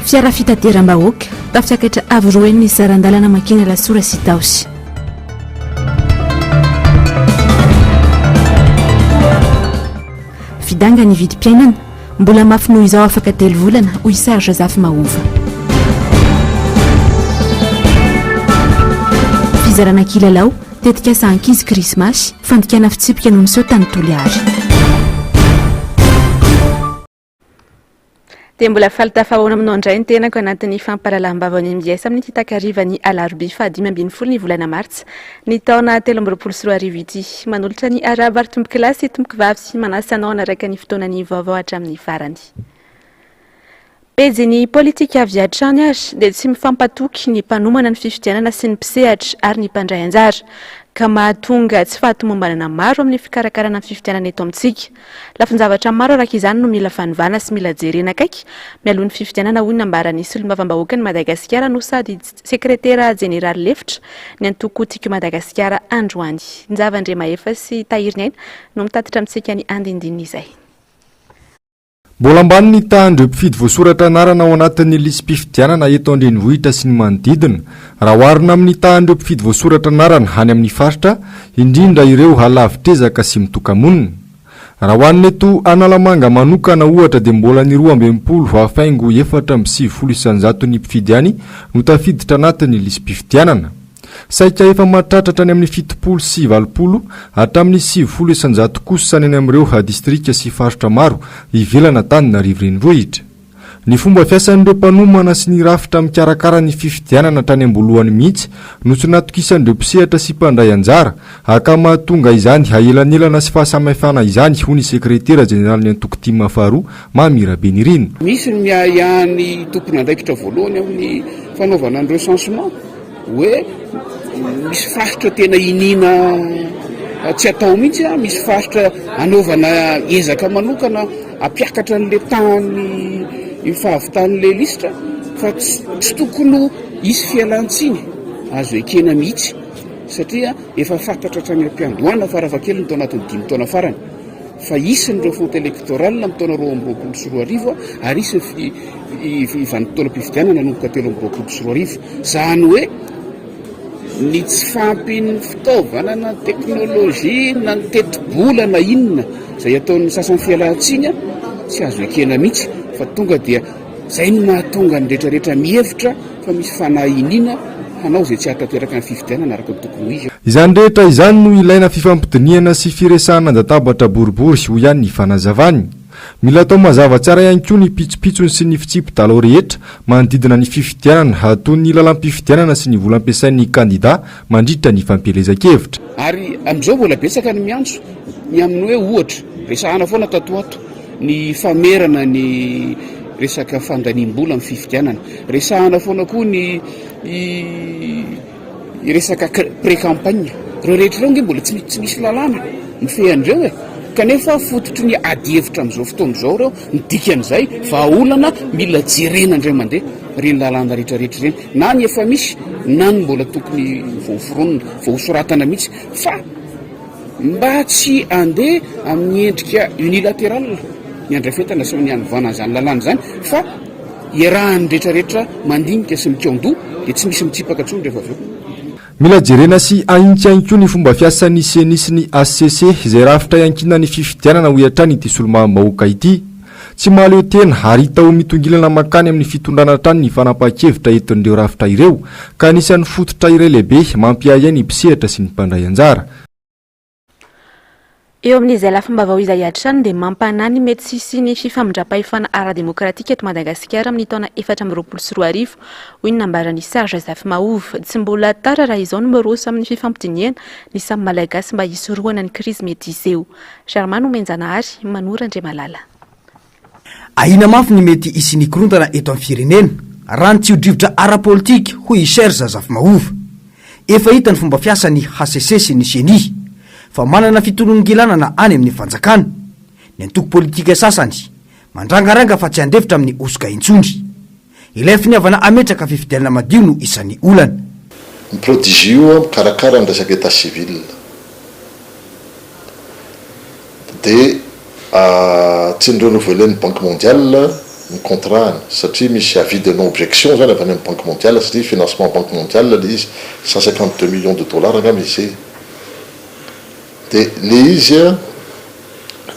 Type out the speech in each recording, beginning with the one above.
fiara fitateram-bahoaka tafiakatra avy roeny ny sarandalana makeny lasora sy taosy. Fidanga ny vidim-piainana mbola mafy noho izao afaka 3 volana hoy Serge Zafy Mahova. Fizarana kilalao tetika sahankizy krismasy fandikana fitsipika noho miseho tany Toliary. Dia mbola falitafahoana aminao indray ny tenako anatin'ny fampahalalam-bavany MJS amin'ny titakarivan'ny alarobia fa 5 ny volana martsa ny taona 2024 ity. Manolotra ny araba ary tomboky lasy sy tomboky vavy sy manasa anao anaraka ny fotoanany vaovao hatramin'ny farany. Pejy ny politika avy hatrany ary dia tsy mifampatoky ny mpanomana ny fifidianana sy ny mpisehatra ary ny mpandray anjara ka mahatonga tsy fahatomombanana maro amin'ny fikarakarana ny fifidianana eto amintsika. Lafinjavatra maro araka izany no mila fanovana sy mila jerena akaiky mialoha ny fifidianana hoy nambaran'ny solombavam-bahoaka ny Madagasikara no sady sekretera jeneraly lefitra ny antoko-tiko Madagasikara Androany. Nzavandre Mahefa sy Tahirinaina no mitatitra amintsika ny andindinina izay. Mbola ambany ny tahan'ireo mpifidy voasoratra anarana ao anatin'ny lisy mpifidianana eto andrenivohitra sy ny manodidina raha oharina amin'ny tahan'ireo mpifidy voasoratra anarana any amin'ny faritra indrindra ireo halavitrezaka sy mitokamonina. Raha hoan'ny eto Analamanga manokana ohatra dia mbola ny 12 hafaingo 470 isanjato ny mpifidy any no tafiditra anatin'ny lisy mpifidianana. Saika efa mahatratratra any amin'ny 70 sy 80 hatramin'ny 70 isanjato kosa any amin'ireo distrika sy faritra maro ivelana Antananarivo renivohitra. Ny fomba fiasan'ireo mpanomana sy ny rafitra mikarakara ny fifidianana hatrany ambolohany mihitsy no tsy natokisan'ireo mpisehatra sy mpandray anjara aka mahatonga izany haelanelana sy fahasamihafana izany hoy ny sekretera jeneraly ny antoko-tima faharoa Mamira Benirina. Misy ny miahany tompony andraikitra voalohany amin'ny fanaovana an'ireo changement hoe misy faritra tena inina tsy atao mihitsy misy faritra anaovana ezaka manokana apiakatra an'le tany fahavitan'le lisitra fa tsy tokony isy fialantsiny azo ekena mihitsy satria efa fantatra hatrany ampiandohana faravakely ny tao anatin'ny 5 taona farany fa isin'ireo fonte elektoral amin'ny taona 2024 sy 2025 ary isy vanim-potoana mpifidianana nanomboka 2024 sy 2025 zany hoe ny tsy fampin'ny fitaovana na teknôlôjia na ny teti-bola na inona izay ataon'ny sasany fialantsiny tsy azo ekena mihitsy fa tonga dia izay no mahatonga ny rehetrarehetra mihevitra fa misy fanahinina hanao izay tsy hatateraka ny fifidianana araka ny tokony izy. Izany rehetra izany no ilaina fifampidiniana sy firesahana andatabatra boribory ho ihany ny fanazavany. Mila atao mazava tsara ihany koa ny pitsopitsony sy ny fitsipy-dalao rehetra manodidina ny fifidianana hatony ny lalam-pifidianana sy ny vola ampiasain'ny kandida mandritra ny fampielezan-kevitra. Ary amin'izao mbola betsaka ny miantso ny amin'ny hoe ohatra resahana foana tatoato ny famerana ny resaka fandanim-bola amin'ny fifidianana, resahana foana koa ny resaka pré-campagne. Ireo rehetra ireo nge mbola tsy misy lalàna mifehandreo kanefa fototry ny adihevitra amin'izao fotoana izao ireo nidikan'izay vahaolana mila jerena indray mandeha reny lalàna rehetrarehetra ireny na ny efa misy na ny mbola tokony voaforonina voasoratana mihitsy fa mba tsy andeha amin'ny endrika unilatéral ny andrafetana sy ny anovana izany lalàna izany fa iarahan'ny rehetrarehetra mandinika sy mikaondo dia tsy misy mitsipaka intsony rehefa avy eo. Mila jerena sy aintsy ny fomba fiasan'ny CENI sy ny ACC izay rafitra iankinan'ny fifidianana ho hatrany ity solombavam-bahoaka ity. Tsy mahaleo tena ary hita ho mitongilana makany amin'ny fitondrana hatrany ny fanapahan-kevitra entin'ireo rafitra ireo ka anisan'ny fototra iray lehibe mampiahy ny mpisehatra sy ny mpandray anjara. Eo amin'izay lafim-baovao izay hatrany dia mampanany mety sisy ny fifamindram-pahefana ara-demokratika eto Madagasikara amin'ny taona 2024 hoy ny nambaran'ny Serge Zafy Mahova. Tsy mbola tara raha izao no miroso amin'ny fifampidiniana ny samy malagasy mba hisorohana ny krizy mety iseo. Germain Menjanahary Manora Andriamalala. Ahina mafy ny mety isy korontana eto amin'ny firenena raha ny tsiodrivotra ara-politika hoy Serge Zafy Mahova. Efa hita ny fomba fiasan'ny ACC sy ny CENI fa manana fitolongilanana any amin'ny fanjakana. Ny antoko politika sasany mandrangaranga fa tsy andefitra amin'ny osoka intsondry. Ilay finiavana ametraka fifidianana madio no isan'ny olana. Ny prodigio mikarakara ny resaka état civil dia tsy ny renouveler ny Banque mondiale ny contrany satria misy avis de non objection zany avy any amin'ny banque mondiale satria financement banque mondiale le izy 152 millions de dollars angamba izy de le izy a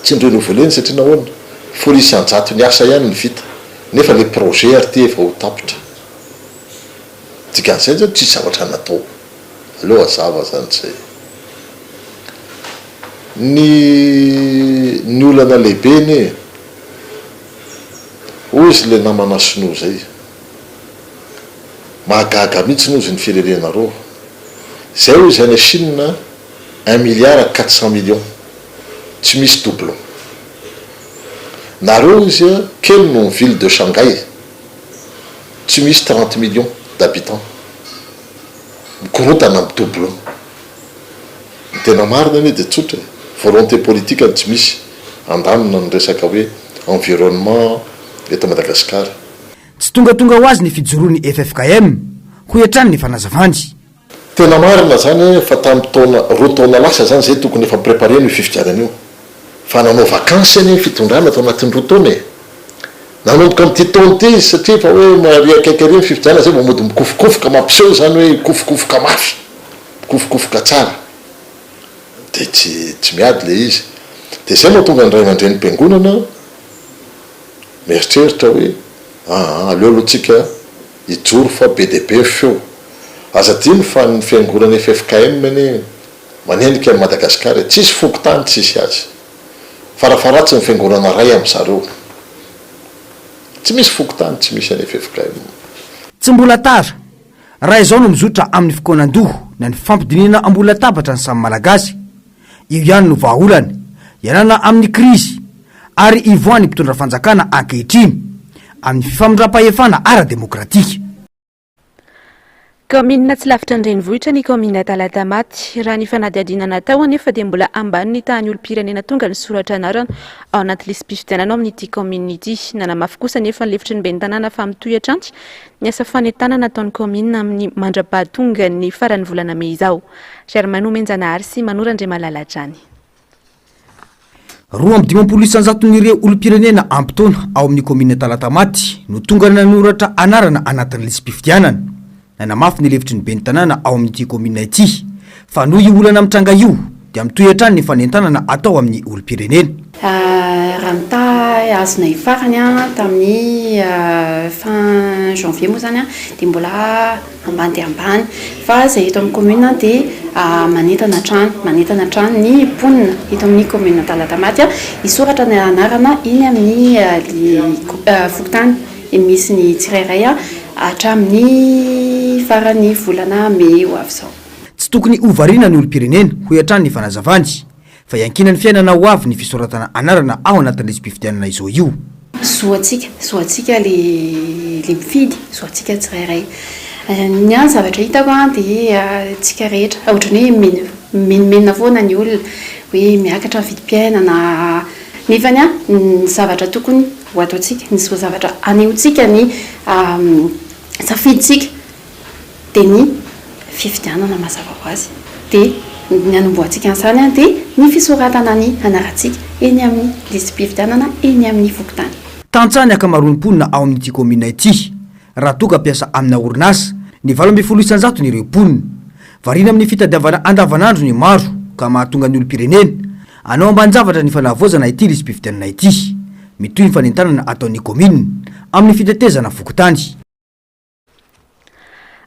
tsy ndrenoveleny satria nahoana folisy anjato ny asa ihany ny vita nefa le projet ary ty efa ho tapitra dikan'izay zany tsisy zavatra natao aleo azava zany zay ny olana lehibe ny hoy izy le namana sinoa zay mahagaga mihitsy nozy ny firenena reo zay hoy izy any Chine 1 milliard 400 millions tsy misy doublon nareo izy a kely no ny ville de Shanghai tsy misy 30 millions d'habitants mikorotana amin'ny doublon tena marina anie de tsotra volonté politique any tsy misy andanina ny resaka hoe environnement eto Madagasikara tsy tongatonga ho azy ny fijoroany FFKM ho hiatrany ny fanazavany tena marina zany fa tamin'ny taona roa taona lasa zany zay tokony efa préparé ny fifidianana io fa nanao vakansy any fitondrana atao anatin'ny roa taona nanomboka am'ty taona ty izy satria fa hoe mari akaiky ary ny fifidianana zay mody mikofokofoka mampiseho zany hoe kofokofoka mafy kofokofoka tsara de tsy miady le izy de zay moa tonga ny ray aman-dreny mpiangonana mieritreritra hoe aleo aloha tsika ijoro fa be de be feo aza dimy fa ny fiangonana FFKM any manendrika amin'ny Madagasikara tsisy fokotany tsisy azy farafaratsy ny fiangonana ray amin'zareo tsy misy fokotany tsy misy any FFKM tsy mbola tara raha izao no mizotra amin'ny fikonan-doho na ny fampidinina ambola tabatra ny samy malagasy io ihany no vahaolany ianana amin'ny krizy ary ivoany mpitondra fanjakana ankehitriny amin'ny fifamindram-pahefana ara-demokratika Kaminina tsy lavitra ny renivohitra ny kaminina Talatamaty raha ny fanadihadiana natao anefa dia mbola ambany ny tany olom-pirenena tonga ny soratra anarana ao anaty lisy mpifidianana ao amin'ity kaminina ity nanamafy kosa nefa ny lefitry ny ben'ny tanàna fa mitohy atranty ny asa fanentanana nataon'ny kaminina amin'ny mandra-pahatonga ny faran'ny volana Mey izao. Germain Menjanahary sy Manora Andriamalalatrany. 2,900,000 olom-pirenena ampitaona ao amin'ny kaminina Talatamaty no tonga nanoratra anarana anatin'ny lisy mpifidianana. Nanamafy ny lefitry ny ben'ny tanàna ao amin'ity kaminina ity fa noho io olana mitranga io dia mitohy hatrany ny fanentanana atao amin'ny olom-pirenena. Raha mita azona ifarany tamin'ny fin janvier moa zany dia mbola ambany dia ambany fa zay eto amin'ny commune dia manentana trano ny mponina eto amin'ny commune Talatamaty isoratra ny anarana iny amin'ny fokotany misy ny tsirairay hatramin'ny farany volana Mey ho avy zao. Tsy tokony hovariana ny olom-pirenena ho hiatrany ny fanazavany fa iankina ny fiainana ho avy ny fisoratana anarana ao anatin'ny lisy mpifidianana izao io. Soatsika le mifidy soatsika tsirairay ny any zavatra hitako dia tsika rehetra ohatrany hoe menomenona foana ny olona hoe miakatra vidim-piainana nefany ny zavatra tokony ho ataotsika ny zavatra anehotsika ny safiditsika dia ny fifidianana mazava ho azy dia ny anomboantsika an'izany dia ny fisoratana ny anarantsika eny amin'ny lisy mpifidianana eny amin'ny fokotany. Tantsany akamaroan'ny mponina ao amin'ity kaminina ity raha toka ampiasa amina orinasa ny 8,900 ireo mponina variana amin'ny fitadiavana andavanandro ny maro ka mahatonga ny olom-pirenena anao amban-javatra ny fanavozana ity lisy mpifidianana ity mitohy ny fanentanana ataon'ny kaminina amin'ny fitetezana fokotany.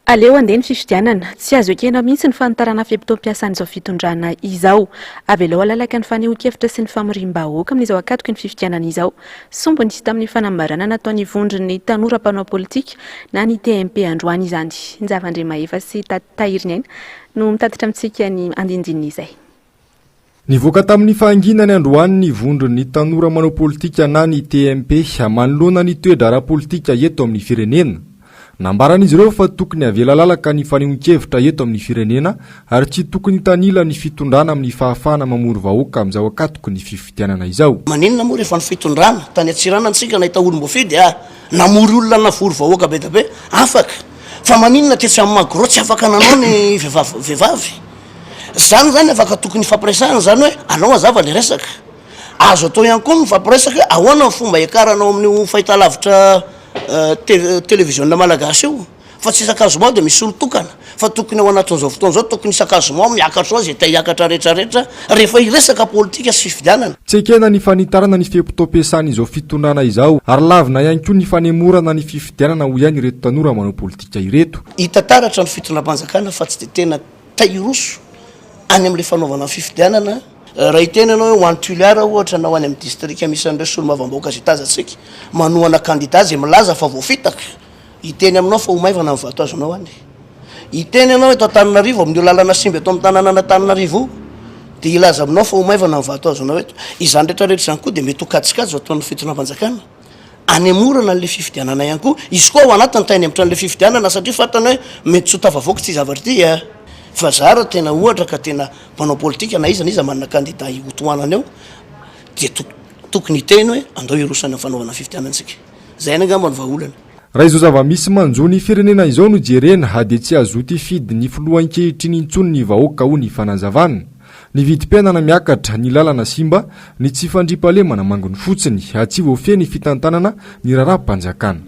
Aleo andeha ny fifidianana tsy azo ekena mihitsy ny fanotarana fiapitoam-piasan'izao fitondrana izao avy elo alalaka ny fanehoan-kevitra sy ny famoriam-bahoaka amin'izao akatoky ny fifidianana izao sombony sy tamin'ny fanambarana nataon'ny vondron'ny tanora mpanao politika na ny TMP androany izany. Ny Zavandriamahefa sy Tahiriny aina no mitatitra amintsika ny andindinina izay. Nivoaka tamin'ny fahanginany androany ny vondron'ny tanora manao politika na ny TMP manoloana ny toedra ara-politika eto amin'ny firenena. Nambaran'izy ireo fa tokony avela lalaka ny fanehoan-kevitra eto amin'ny firenena ary tsy tokony tanila ny fitondrana amin'ny fahafahana mamory vahoaka amin'izao akatoky ny fifidianana izao. Maninona moa rehefa ny fitondrana tany atsirana antsika nahita olom-boafidy namory olona navory vahoaka be da be afaka fa maninona tetsy amin'ny magro tsy afaka nanao ny vehivavy zany afaka tokony fampiresahana zany hoe anao azava le resaka azo atao ihany koa mifampiresaka ahoana fomba ikaranao amin'io fahitalavitra televizionna malagasy io fa tsy isakazomao de misy olo tokana fa tokony ao anatin'izao fotoana zao tokony isakazomao miakatra azy ta hiakatra rehetrarehetra rehefa iresaka politika sy fifidianana tsy ekena ny fanitarana ny fepito-ampiasana izao fitondrana izao ary lavina ihany koa ny fanemorana ny fifidianana ho ihany ireto tanora manao politika ireto hitataratra ny fitondram-panjakana fa tsy de tena tairoso any amin'le fanaovana fifidianana raha itena anao hoe ho any tuliara ohatra na ho any amin'ny distrika misy an'ireo solo mavambaoka zay tazatsika manohana candidat zay milaza fa voafitaka iteny aminao fa ho maivana amin'ny vato azonao any iteny anao eto Antananarivo amin'io lalana simba eto amin'ny tanàna Antananarivo de ilaza aminao fa ho maivana amin'ny vato azonao eto izany rehetrarehetra izany koa de mety ho katsikajy ataon'ny fitondram-panjakana anemorana an'le fifidianana ihany koa izy koa ao anatiny tainy amitran'le fifidianana satria fantany hoe mety tsy ho tafavoaka ty zavatra ty fa zara tena ohatra ka tena mpanao politika na iza manana candidat hotoanany eo de tokony hiteny hoe andao irosany amin'ny fanaovana fifidianantsika zay ny angamba ny vahaolana raha izao zava-misy manjo ny firenena izao no jerena hade tsy azoty fidy ny filohan-kehitriny intsony ny vahoaka ho ny fanazavana ny vidim-piainana miakatra ny lalana simba ny tsy fandripahalemana mangony fotsiny atsy voafeny fitantanana ny raharaham-panjakana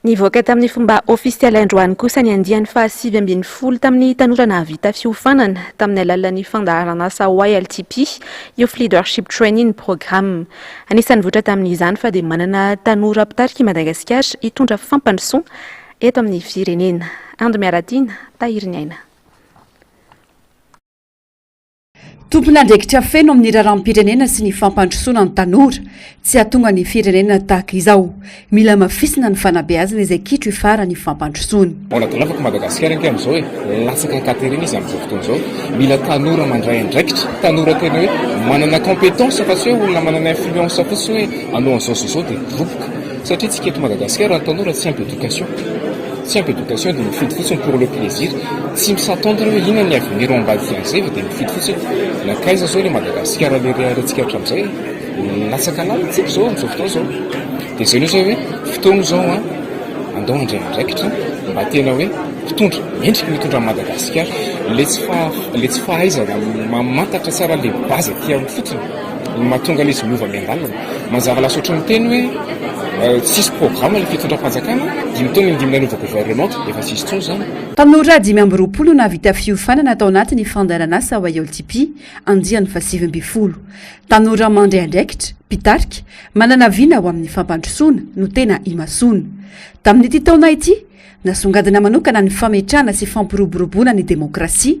nivoaka tamin'ny fomba ofisialy androany kosa ny andiany fa 7 tamin'ny tanora nahavita fiofanana tamin'ny alalan'ny fandaharana asa YLTP Youth Leadership Training Programme. Anisan'ny voatra tamin'izany fa dia manana tanora mpitarika i Madagasikara hitondra fampandrosoana eto amin'ny firenena. Andro miaradiana, tahiry ny aina. Tompon'andraikitra feno amin'ny raharam-pirenena sy ny fampandrosoana ny tanora tsy hahatonga ny firenena tahaka izao. Mila mafisina ny fanabeazana izay kitro ifara ny fampandrosoana. Lavaka Madagasikara anke amin'izao hoe latsaka katerina izy amin'izao fotoana izao. Mila tanora mandray andraikitra, tanora tena hoe manana compétence fa tsy hoe olona manana influence fotsiny hoe anao an'izao dia droboka. Satria tsika eto Madagasikara ny tanora tsy ampy éducation. Tsy ampy éducation dia mifidy fotsiny pour le plaisir. Tsy misatendre hoe inona ny avenir ambady fianzay dia mifidy fotsiny. Nakaiza zao le Madagasikara le reharantsika hatramin'izay latsaka lalitsika zao amin'izao fotoana zao. Dia zay zao hoe fotoana zao andao andray andraikitra mba tena hoe mpitondra mendrika mitondra Madagasikara le tsy fahaizana mamantatra tsara le bazy aty amin'ny fotsiny mahatonga le izy miova miandalana mazava lasa ohatran'ny teny hoe tsisy programme le fitondram-panjakana 5 taona indimy nanova gouvernement efa tsisy tsony zany. Tanora 5 navita fiofanana tao anatin'ny fandaranasa YLTP andiany fa 7. Tanora mandray andraikitra, mpitarika, manana vina ho amin'ny fampandrosoana no tena imasoana. Tamin'ity taona ity nasongadina manokana ny fametrahana sy fampiroboroboana ny demokrasia,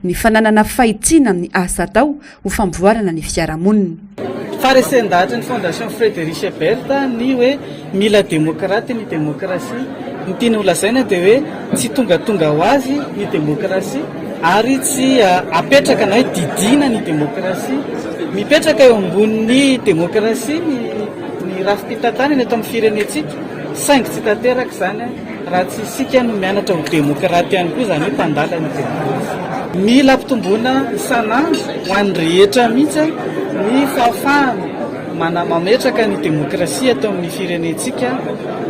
ny fananana fahitsiana amin'ny asa atao ho fampivoarana ny fiarahamonina. Faresendahatra ny fondation Frédéric Ebert ny hoe mila demokraty ny demokrasia. Ny tiany holazaina dia hoe tsy tongatonga ho azy ny demokrasia ary tsy apetraka na hoe didina ny demokrasia. Mipetraka eo ambonin'ny demokrasia ny rafi-pitantanana eto amin'ny firenetsika. Saingy tsy tanteraka zany raha tsy isika no mianatra ho demokraty ihany koa zany hoe mpandala ny demokrasia. Mila ampitomboana isanandro ho an'ny rehetra mihitsy ny fahafahana mametraka ny demokrasia atao amin'ny firenetsika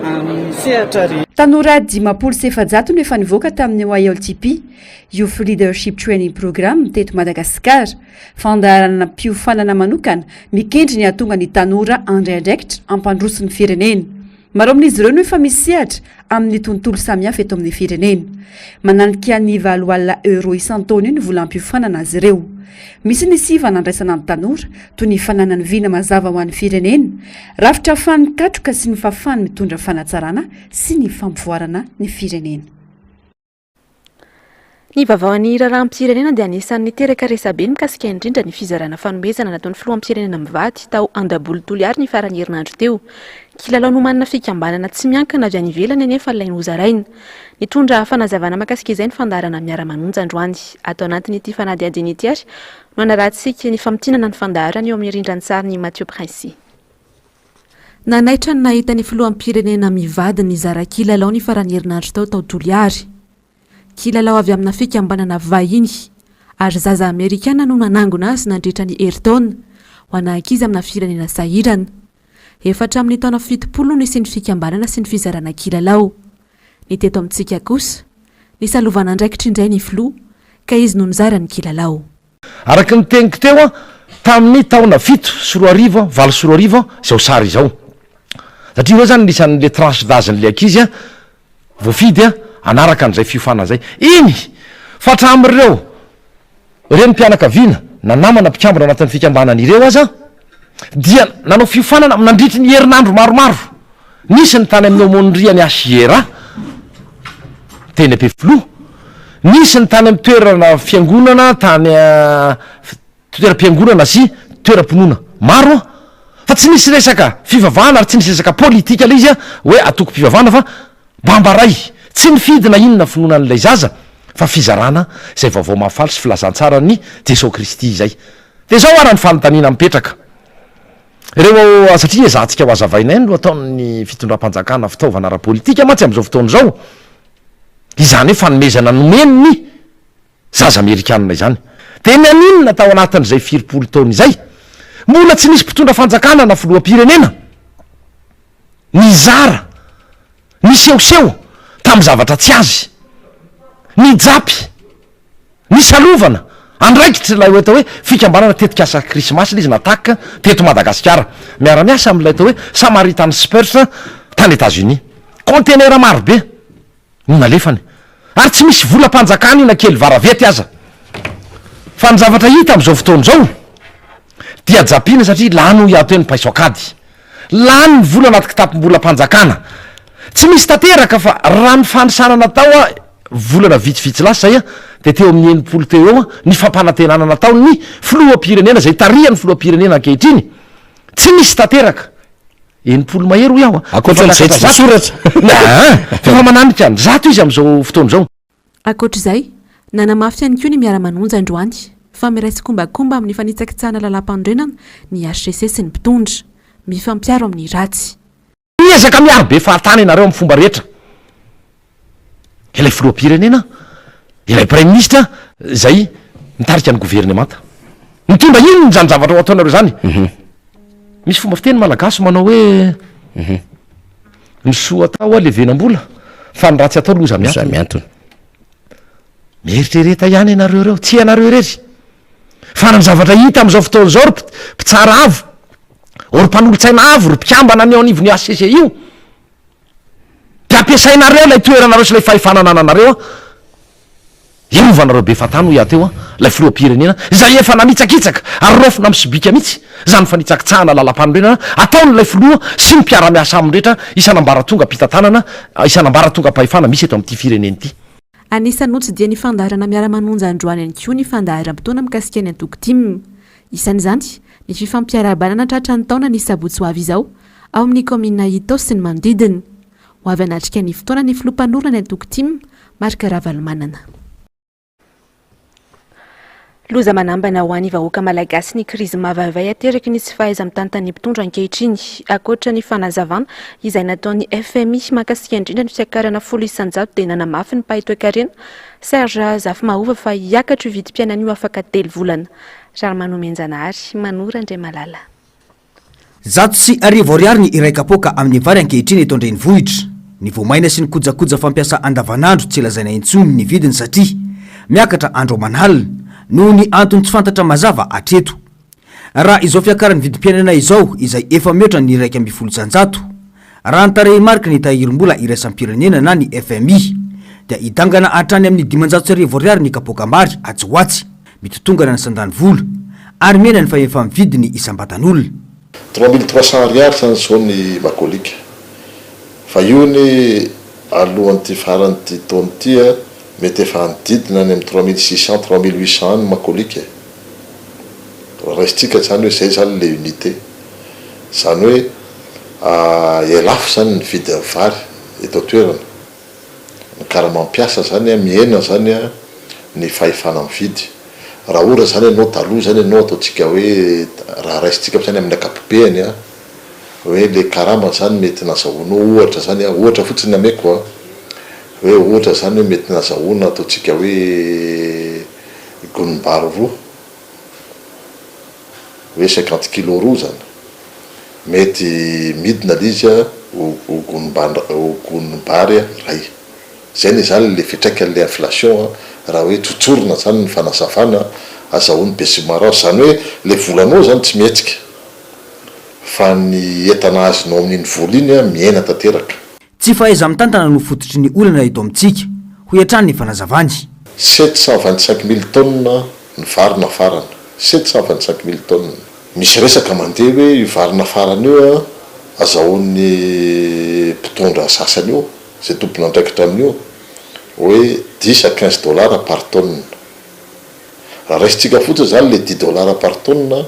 amin'ny sehatra rehetra. Tanora 500 no efa nivoaka tamin'ny YLTP Youth Leadership Training Programme teto Madagasikara. Fandaharana mpiofanana manokana mikendry ny hahatonga ny tanora andray andraikitra ampandroso ny firenena. Maro amin'izy ireo no efa misehatra amin'ny tontolo samihafa eto amin'ny firenena. Mananika ny valoala euro isan-taona io ny volam-piofanana azy ireo. Misy ny siva nandraisana ny tanora toy ny fananany vina mazava ho an'ny firenena, rafitra ahafahan'ny katroka sy ny fahafahany mitondra fanatsarana sy ny fampivoarana ny firenena. Ny vavaon'ny raharaham-pirenena dia anisan'ny teraka resabe mikasika indrindra ny fizarana fanomezana nataon'ny filoham-pirenena mivady tao Andabolo Toliary ny farany herinandro teo. Kilalao no manana fikambanana tsy miankana avy any ivelany anefa ilainy hozaraina. Nitondra fanazavana makasika izay ny fandaharana miara-manonja androany. Atao anatin'ity fanadihadiana ity ary no anarahantsika ny famitinana ny fandaharana eo amin'ny rindran-tsary ny Mathieu Princy. Nanaitra ny nahita ny filoham-pirenena mivady ny zara kilalao ny farany herinandro tao Toliary. Kilalao avy amina fikambanana vahiny ary zaza Amerikana no nanangona azy nandritra ny Ayrton ho anankizy amina firenena sahirana. Efatra amin'ny taona 70 ny sy ny fikambanana sy ny fizarana kilalao. Ny teto amintsika kosa ny salovana andraikitra indray ny filoha ka izy no nizara ny kilalao. Araka ny teniko teo tamin'ny taona 7 sy 4 valo sy 4 zao sary izao satria reo zany nisan'le tranche d'âge-n'le ankizy a voafidy a anaraka an'izay fiofana zay iny fa hatramin'ireo reny mpianakaviana na namana mpikambona anatin'ny fikambanana ireo aza dia nanao fiofanana nandritry ny herinandro maromaro nisy ny tany amin'ny omonria ny asiera teny ampefilo nisy ny tany amin'ny toerana fiangonana tany toeram-piangonana sy toeram-ponona maro a fa tsy nisy resaka fivavahana ary tsy nisy resaka politika le izy a hoe atoko mpivavahana fa bambaray tsy nifidina inona finoana n'ilay zaza fa fizarana zay vaovao mahafaly sy filazantsara ny jesosy kristy zay de zao ara ny fanontaniana mipetraka reo satria zahantsika ho azavaina iny no ataony fitondram-panjakana fitaovana ara-politika matsy am'izao fotoana zao izany hoe fanomezana nomeny ny zaza amerikanina izany teny aninona tao anatin'izay 20 taona izay mbola tsy nisy mpitondra fanjakana na filoam-pirenena ny zara ny sehoseho tamin'ny zavatra tsy azy ny japy ny salovana andraikitra lay hoe atao hoe fikambanana tetika asa krismasy le izy nataka teto madagasikara miara-miasa am'lay atao hoe samaritany spurs tany États-Unis contenera marobe no nalefany ary tsy misy volam-panjakana ina kely varavety aza fa ny zavatra hita am'izao fotoana zao dia japina satria lano iato hoe ny paisoakady lany ny vola anaty kitapom-bolam-panjakana tsy misy tanteraka fa raha ny fandrisana natao a volana vitsivitsy lasa zay a de teo amin'ny 90 teo eo a ny fampanantenana natao ny filoam-pirenena zay tarihan'ny filoam-pirenena ankehitriny tsy misy tanteraka 90 mahery ho iaho akoatran'izay tsy voasoratra fa mananika ny zato izy am'izao fotoana zao akoatr'izay nanamafy ihany koa ny miara-manonja androany fa miraisy kombakomba amin'ny fanitsakitsahana lalam-pandrenana ny HCC sy ny mpitondra mifampiaro amin'ny ratsy miezaka miaro be fahatany ianareo amin'ny fomba rehetra ilay filoam-pirenena ilay prime ministre zay mitarika ny gouvernemanta mitondra ino ny zany zavatra ho ataonareo zany misy fomba fiteny malagasy manao hoe ny soa atao a levenam-bola fa ny ratsy atao loza miantony mieritrereta ihany ianareo reo tsy ianareo rery fa ny zavatra hita am'izao fotoana zao ry mpitsara avo ory mpanolotsaina avo ry mpikambana ny ao anivony HCC io de ampiasainareo lay toeranareo sy lay fahifananananareo a iovanareo be fatany ho iateo a lay filoam-pirenena zay efa nanitsakitsaka ary rofona am'sibika mihitsy zany fanitsakitsahana lalam-panorenana ataon'lay filoa sy ny mpiara-miasa amin'rehetra isanambaratonga mpitantanana isanambaratonga mpahefana misy eto amin'ity fireneny ity anisanotsy dia ny fandaharana miara-manonja androany any koa ny fandaharam-potoana mikasika ny antoko-tim isan'izany ny fifampiarabanana tratrany taona ny sabotsy ho avy izao ao amin'ny komina ito sy ny manodidiny ho avy anatrika ny fotoana ny filompanorona ny antoko-tim marika ravalomanana loza manambana ho an'ny vahoaka malagasy ny krizy mavavay ateraky ny tsy fahaiza mitantany mpitondra ankehitriny akoatra ny fanazavana izay nataon'ny FMI makasika indrindra ny fiakarana 100 dia nanamafy ny mpahitoekarena Serge Zafimahova fa hiakatra io vidim-piainan'io afaka 3 volana Rary Manomenjanahary Manora Andriamalala 100 ariary ny iraikapoka amin'ny vary ankehitriny eto Andrenivohitra ny voamaina sy ny kojakoja fampiasa andavanandro tsy lazaina intsony ny vidiny satria miakatra andro manalina noho ny antony tsy fantatra mazava atreto raha izao fiakarany vidim-piainana izao izay efa mihoatra ny 1,700 raha nytarehy marika ny tahirim-bola iraisam-pirenena na ny FMI dia idangana hatrany amin'ny 500 ariary ny kapoka-mbary ajoatsy mitotongana ny sandany vola ary mena ny fa efa mividiny isam-batan'olona 3300 ariary zany zao ny makolika fa io ny alohan'ity faran'ity taona ity a mety efa nididina ny amin'ny 3600 3800 ny makolika raisitsika zany hoe zay zany le unité zany hoe elafo zany ny vidy vary eto toerana ny karaha-mampiasa zany a miena zany a ny fahefana mividy raha ora zany anao taloha zany anao ataotsika hoe raha raisitsika zany amin'ny akapobeany a hoe le karama zany mety nazahoanao ohatra zany a ohatra fotsiny ameko a hoe ohatra zany hoe mety nazahoana ataotsika hoe gonimbary roa hoe 50 kilo roa zany mety midina lizy a ho gonimbary ray zay ny zany le fitraika le inflation raha hoe tsotsorona zany ny fanazavana azahoany besimara zany hoe le volanao zany tsy mihetsika fa ny entana azonao amin'iny vola iny a miaina tanteraka. Tsy fahaiza mitantana no fototry ny olana eto amintsika ho iantrany ny fanazavany. 725 000 tonnes ny varina farana 725 000 tonnes. Misy resaka mandeha hoe io varina farana io a azahoan'ny mpitondra sasany io zay tompona andraikitra amin'io hoe 10 à 15 dollars par tonne. Raha raisitsika fotsiny zany le 10 dollars par tonne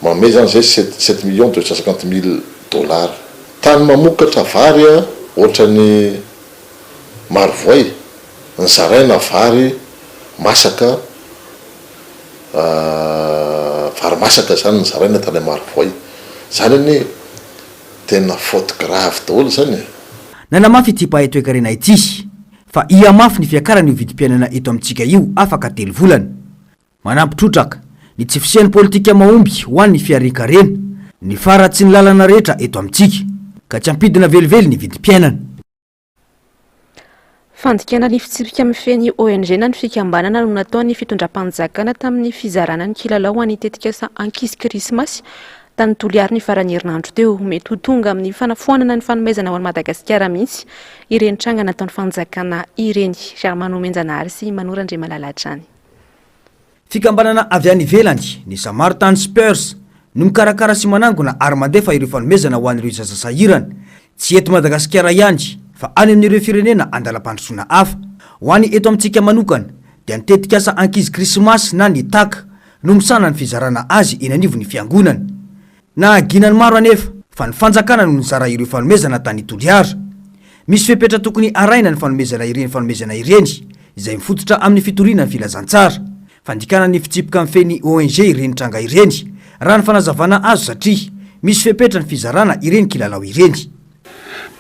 manome zany zay 7 250 000 dollars. Tany mamokatra vary a ohatrany marovoay ny zaraina vary masaka vary masaka zany ny zaraina tany marovoay zany ny tena faute grave daholo zany. Nanamafy ity mpahay toekarena ity fa ia mafy ny fiakarany io vidim-piainana eto amintsika io afaka 3 volana. Manampitrotraka ny tsy fisian'ny politika mahomby ho an'ny fiarekarena ny faratsy ny lalana rehetra eto amintsika ka tsy ampidina velively ny vidim-piainana. Fandikana ny fitsipika mifeny ONG na ny fikambanana no nataony fitondram-panjakana tamin'ny fizarana ny kilalao any tetikasa ankisy krismasy tany Toliary ny farany herinandro teo. Mety ho tonga amin'ny fanafoanana ny fanomezana ho an'i Madagasikara mihitsy ireny tranga nataon'ny fanjakana ireny. Germano Menjanary sy Manorandre Malalatrany. Fikambanana avy any ivelany ny Samaritan Spurs no mikarakara sy manangona ary mandefa ireo fanomezana ho an'ireo zaza sahirana tsy eto Madagasikara ihany fa any amin'ireo firenena andalam-pandrosoana hafa. Ho any eto amintsika manokana dia ny tetikasa ankizy krismasy na ny taka no misana ny fizarana azy eny anivony ny fiangonana. Na aginany maro anefa fa ny fanjakana no nizara ireo fanomezana tany Toliara. Misy fepetra tokony araina ny fanomezana ireny izay mifototra amin'ny fitoriana ny filazantsara. Fandikana ny fitsipika mifeny ONG ireny tranga ireny raha ny fanazavana azo satria misy fepetra ny fizarana ireny kilalao ireny.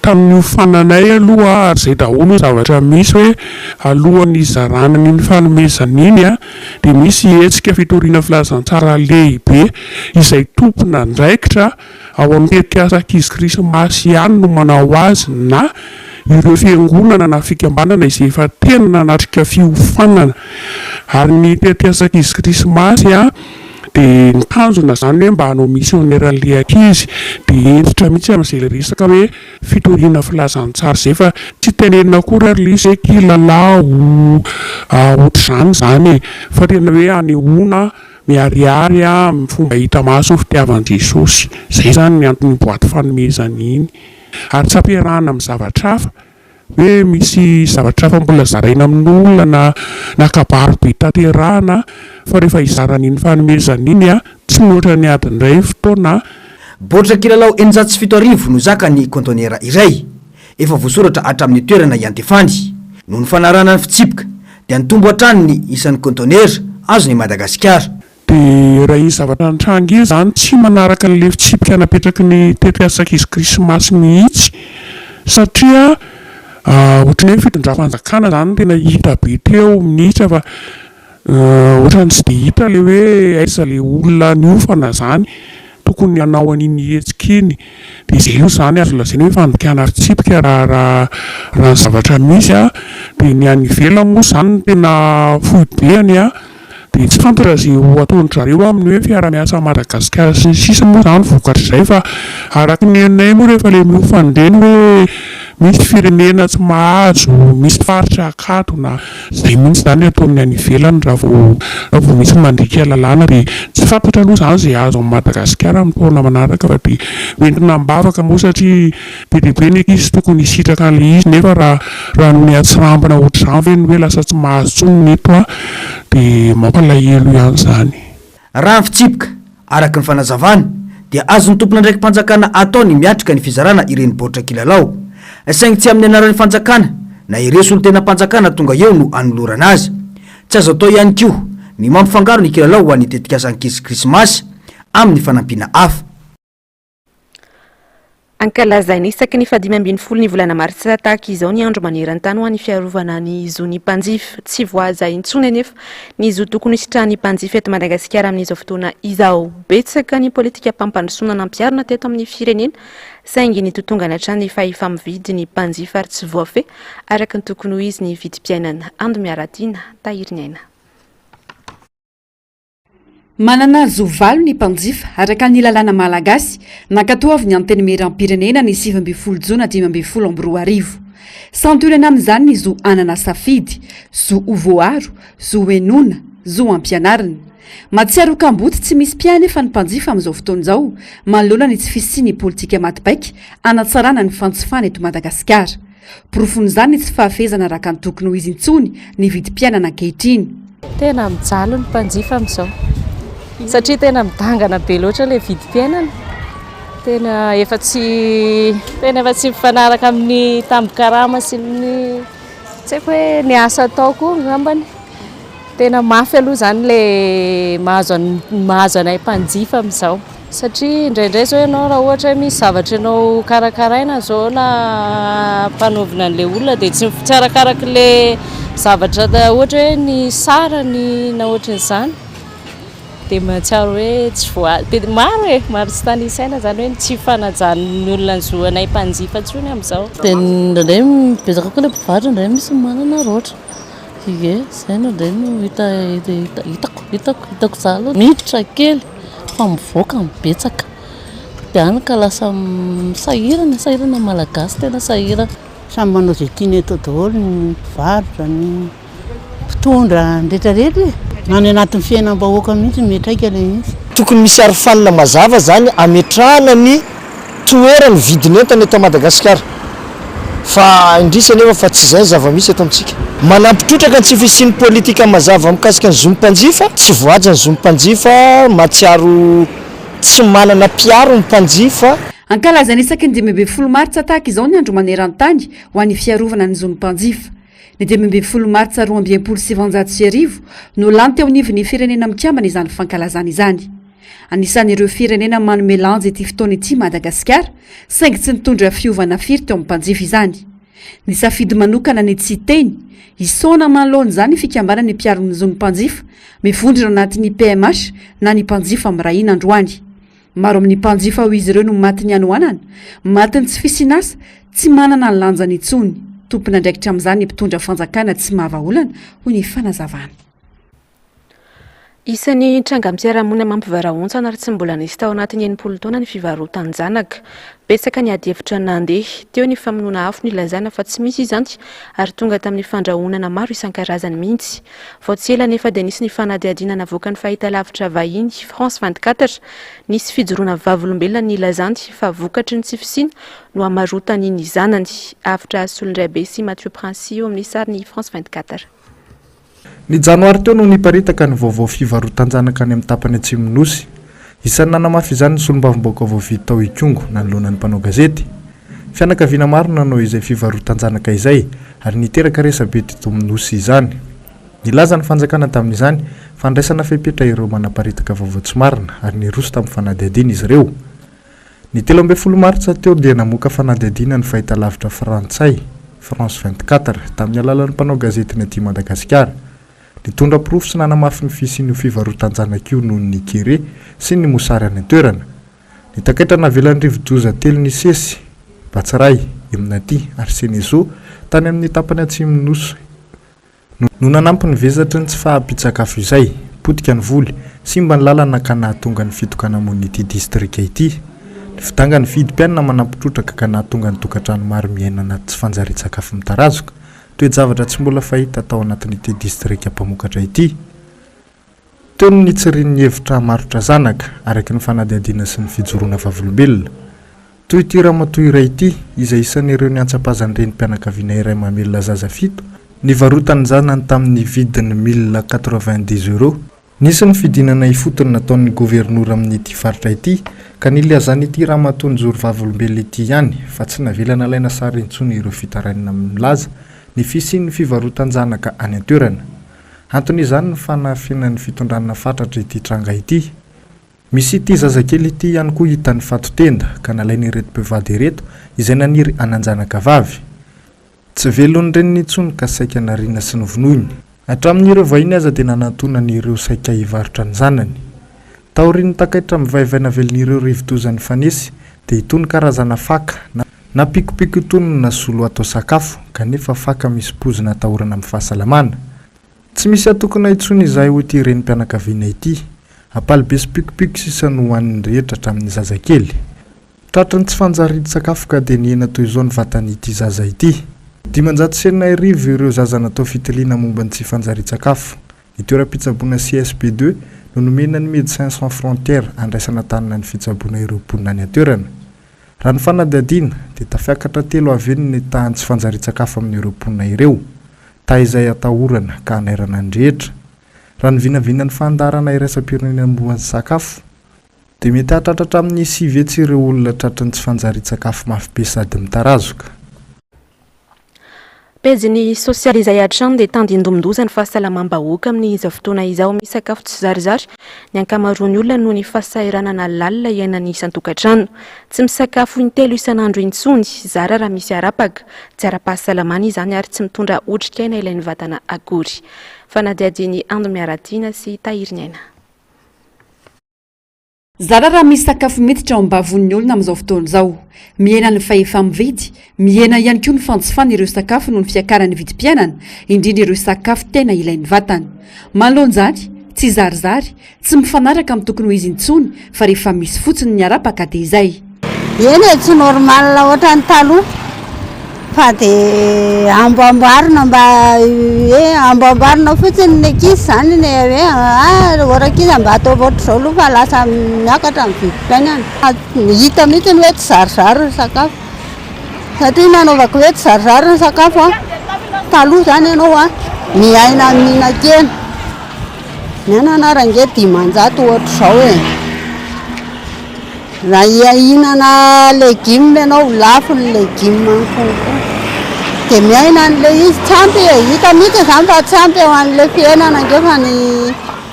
Tamin'ny ofananay aloha ary zay daholo zavatra misy hoe alohan'ny zarana ny fanomezana iny a dia misy hetsika fitoriana filazantsara lehibe izay tompona ndraikitra ao amin'ny tetikasa ankizy krismasy ihany no manao azy na ireo fiangonana na fikambanana izay efa tena nanatrika fiofanana. Ary ny tetikasa ankizy krismasy a dia nitanjona zany hoe mba hanao misioneran'le ankizy dia endritra mihitsy amin'izay le resaka hoe fitoriana filazantsara zay fa tsy tenenina akory ary le izy kilalao ohatr'izany zany fa tena hoe anehoana miariary amin'ny fomba hita maso fitiavan'i Jesosy. Zay zany ny antony boaty fanomezana iny ary tsy ampiarahana amin'ny zavatra hafa hoe misy zavatra hafa mbola zaraina amin'olona na kabary be tanterahana fa rehefa izarana iny fanomezana iny a tsy mihoatra ny adiny iray fotoana. Baoritra kilalao 707 no zaka ny kontonera iray efa voasoratra hatramin'ny toerana iantefandy noho ny fanarana ny fitsipika dia nitombo hatrany ny isan'ny kontonera azo ny Madagasikara. Dia raha izy zavatra ny tranga io zany tsy manaraka le fitsipika napetraky ny tetikasa ankizy krismasy mihitsy satria ohatrany hoe fitondram-panjakana zany tena hita be teo mihitsy fa ohatrany tsy dia hita le hoe aiza le olona niofana zany tokony hanao an'iny hetsika iny. Dia izay io zany azo lazaina hoe fandikana fitsipika raha ny zavatra misy a dia ny any ivelany moa zany tena fohy beany a dia tsy fantatra zay ho ataon'zareo amin'ny hoe fiara-miasa Madagasikara sy ny sisa moa zany vokatra izay fa araka ny henonay moa rehefa le miofana ireny hoe misy firenena tsy mahazo misy faritra akatona zay mihitsy zany ataony any ivelany raha vao misy mandrika lalàna dia tsy fantatra aloha zany zay azo amin'ny Madagasikara amin'ny taona manaraka fa dia entina mbavaka moa satria be dia be ny ankizy tokony hisitraka an'le izy nefa raha ny atsirambina ohatr'izany ve hoe lasa tsy mahazo tsony neto a dia mampalahelo ihany zany. Raha ny fitsipika araka ny fanazavana dia azony tompona ndraiky mpanjakana ataony miatrika ny fizarana ireny baoritra kilalao. Saingy tsy amin'ny anaran'ny fanjakana na iresy olo tena mpanjakana tonga eo no anolorana azy. Tsy azo atao ihany koa ny mampifangaro ny kilalao ho an'ny tetikasa ankizy krismasy amin'ny fanampiana hafa. Ankalazainy isaky ny 5 ny volana martsa tahaka izao ny andro maneran-tany ho an'ny fiarovana ny zo ny mpanjifa. Tsy voaza intsony anefa ny zo tokony hisitrahan'ny mpanjifa eto Madagasikara amin'izao fotoana izao. Betsaka ny politika mpampandrosoana nampiarina teto amin'ny firenena saingy ny totongana hatrany fa efa mividy ny mpanjifa ary tsy voafe araka ny tokony ho izy ny vidim-piainana. Ando miaratiana tahiry ny aina. manana zovalo ny mpanjifa araka ny lalàna malagasy nakatao avy ny anteny meram-pirenena ny 7 jona 2024 santorana amin'izany ny zo anana safidy zo ovoaro zo enona zo ampianarina matsiaro kamboty tsy misy mpiany efa ny mpanjifa amin'izao fotoan'izao manoloana ny tsy fisy ny politika matibaika anatsarana ny fantsofana eto Madagasikara porofon'izany ny tsy fahafezana araka ny tokony ho izy intsony ny vidim-pianana ankehitriny. Tena mijalo ny mpanjifa amin'izao satria tena midangana be loatra ilay vidim-piainana tena efa tsy mifanaraka amin'ny tambikarama sy ny tsy haiko hoe ny asa ataoko ngambany tena mafy aloha zany le mahazo anay mpanjifa amin'izao satria indraindray zao ianao raha ohatra hoe misy zavatra ianao karakaraina zao na mpanaovina an'ilay olona dia tsy arakaraka le zavatra ohatra hoe ny sarany na ohatran'izany dia mahatsiaro hoe tsy voaly maro tsy tany isaina zany hoe tsy fanajan'ny olona nyzo anay mpanjifa ntsony amin'izao dia ndraindray mibezaka koa ilay mpivarotra indray misy manana roatra ie zay ndraindray no hitako zalo miditra kely fa mivoaka mibetsaka dia any ka lasa sahirana malagasy tena sahirana samy manao zay tiany atao daholo ny mpivarotra ny mpitondra nrehetrarehetra any anatin'ny fiainam-bahoaka mihitsy metraika ilay mihitsy tokony misy arofanina mazava zany ametrahana ny toerany vidiny entana eto Madagasikara fa indrisany efa fa tsy zay zava-misy eto amintsika manampitrotraka ny tsy fisian'ny politika mazava mikasika ny zomimpanjifa tsy voaja ny zomimpanjifa matsiaro tsy manana piaro ny mpanjifa ankalazany isaky ny 12 martsa tahaka izao ny andro maneran-tany ho an'ny fiarovana ny zomimpanjifa ny 12 martsa 2027 no lany teo nivy ny firenena mikambana izany fankalazana izany anisan'ireo firenena manome lanja ity fotoana ity Madagasikara saingy tsy nitondra fiovana firy teo amin'ny mpanjifa izany ny safidy manokana ny tsy teny isaona manoloana izany fikambana ny mpiaron'ny zomimpanjifa mivondrona anatin'ny PMH na ny mpanjifa miray androany maro amin'ny mpanjifa ho izy ireo no maty ny anoanana matiny tsy fisinasa tsy manana ny lanjany intsony tompony andraikitra amin'izany ny mpitondra fanjakana tsy mahavaolana ho ny fanazavana. Isan'ny tranga amin'ny mampivarahontsana ary tsy mbola nisy tao anatin'ny 80 taona ny fivarotan-janaka. Betsaka ny ady hevitra nandeha teo ny famonoana afo ny lazana fa tsy misy izany ary tonga tamin'ny fandrahonana maro isan-karazany mihitsy. Vao tsy ela nefa dia nisy ny fanadihadiana navoaka ny fahitalavitra vahiny France 24 nisy fijoroana vavolombelona ny lazany fa vokatry ny tsy fisiana no amarotany ny zanany. Avitra Solondraibe sy Mathieu Princy eo amin'ny sary ny France 24. Ny janoary teo no niparitaka ny vaovao fivarotan-janaka any amin'ny tapany Atsimonosy. Isan'ny nanamafy izany ny solombavambaoka voavita tao Ikongo nanoloanan'ny mpanao gazety. Fianakaviana maro nanao izay fivarotan-janaka izay ary niteraka resabe teto Nosy izany. Nilaza ny fanjakana tamin'izany fandraisana fepetra ireo manaparitaka vaovao tsy marina ary niroso tamin'ny fanadihadiana izy ireo. Ny 13 martsa teo dia namoaka fanadihadiana ny fahitalavitra frantsay France 24 tamin'ny alalan'ny mpanao gazety ny aty Madagasikara. Nitondra porofo sy nanamafy ny fisian'io fivarotan-janaka io noho ny kere sy ny mosary any toerana. Nitakaitra navelan'ny rivo-doza telo ny sesy Batsiray, Iminaty ary Senezo tany amin'ny tapany Atsimonosy. No nanampy ny vezatra ny tsy fahampitsakafo izay, potika ny voly, simba ny lalana ka nahatonga ny fitokana mony ity distrika ity. Ny fitanga ny vidim-pianina manampitrotraka ka nahatonga ny tokantrano maro miaina anaty tsy fanjari-tsakafo mitarazoka. Toejavatra tsy mbola fahita tao anatin'ity distrika mpamokatra ity. Teo ny tsirian'ny hevitra marotra zanaka araky ny fanadihadiana sy ny fijoroana vavolombelona. Toy ity ramatoa iray ity izay isan'ireo ny antsapazan'ny renim-pianakaviana iray mamelona zaza 7 nivarotany zanany tamin'ny vidiny 1090 euro. Nisy ny fidinana ifotony nataon'ny gouvernoura amin'ity faritra ity ka nilazan'ity ramatoa nijoro vavolombelona ity ihany fa tsy navelana alaina sary intsony ireo fitaranina milaza ny fisian'ny fivarotan-janaka any an-toerana. Anton'izany ny fanafianan'ny fitondrana fatratra ity tranga ity. Misy ity zazakely ity ihany koa hitan'ny fatotenda ka nalainy ireto mpivady ireto izay naniry anan-janaka vavy. Tsy velon'ny reniny intsony ka saika nariana sy novonoiny. Hatramin'ireo vahiny aza dia nanantonany ireo saika hivarotra ny zanany. Taorian'ny takaitra mivaivaina velon'ireo rivo-dozan'ny fanesy dia itony karazana faka na pikopiko itony nasolo atao sakafo kanefa faka misy pozina atahorana amin'ny fahasalamana. Tsy misy atokona intsony izay ho ity renim-pianakaviana ity ampalibe sy pikipiko sisa no hoan'ny rehetra hatramin'ny zazakely. Tratrany tsy fanjaridy sakafo ka dia niena toy izao ny vatan'ity zaza ity. 500 ireo zaza natao fitiliana momba ny tsy fanjaridy sakafo. Ny toeram-pitsaboana CSP2 no nomena ny Médecins Sans Frontières andraisana tanana ny fitsaboana ireo mponina ny atoerana. Raha ny fanadadiana dia tafiakatra 3 avenina ny tahany tsy fanjaridy sakafo amin'ireo mponina ireo. Izay atahorana ka hanairana ny rehetra. Raha ny vinavina ny fandarana iraisam-pirenena momba ny sakafo dia mety hahatratra amin'ny 9 etsy ireo olona tratrany tsy fanjaridy sakafo mafy be sady mitarazoka. Pejiny sosialy izay hatrany dia tandindomindozany fahasalamam-bahoaka amin'izao fotoana izao misy sakafo tsy zarizary ny ankamaroan'ny olona noho ny fahasahiranana lalina iainany isan-tokantrano. Tsy misakafo intelo isan'andro intsony zara raha misy arapaka, tsy ara-pahasalamana izany ary tsy mitondra otrikaina ilain'ny vatana akory. Fanadihadiany Ando Miaratiana sy Tahiriny Aina. Zara raha misy sakafo miditra ao am-bavon'ny olona amin'izao fotoana izao. Miena ny fahefa-mividy, miena ihany koa ny fanjifana ireo sakafo noho ny fiakaran'ny vidim-piainana, indrindra ireo sakafo tena ilain'ny vatana. Manoloan'izany, tsy zarizary, tsy mifanaraka amin'ny tokony ho izy intsony, fa rehefa misy fotsiny ny arapaka dia izay. Eny tsy normal ohatra ny taloha. Fa dia amboamboarina mba amboamboarina fotsiny ny ankizy izany ny hoe orankizy mba atao ohatr'izao aloha fa lasa miakatra amin'ny vidim-piainana. Hita mihitsy hoe tsy zarizary ny sakafo. Satria nanaovako hoe tsy zarizary ny sakafo taloha izany ianao miaina mihinan-kena. Miaina range 500 ohatr'izao e. Raha hihinana legioma ianao lafo ny legioma konko. Dia miaina an'ilay izy tsampy hita mihitsy izany fa tsampy eo an'ilay fiainana angefa ny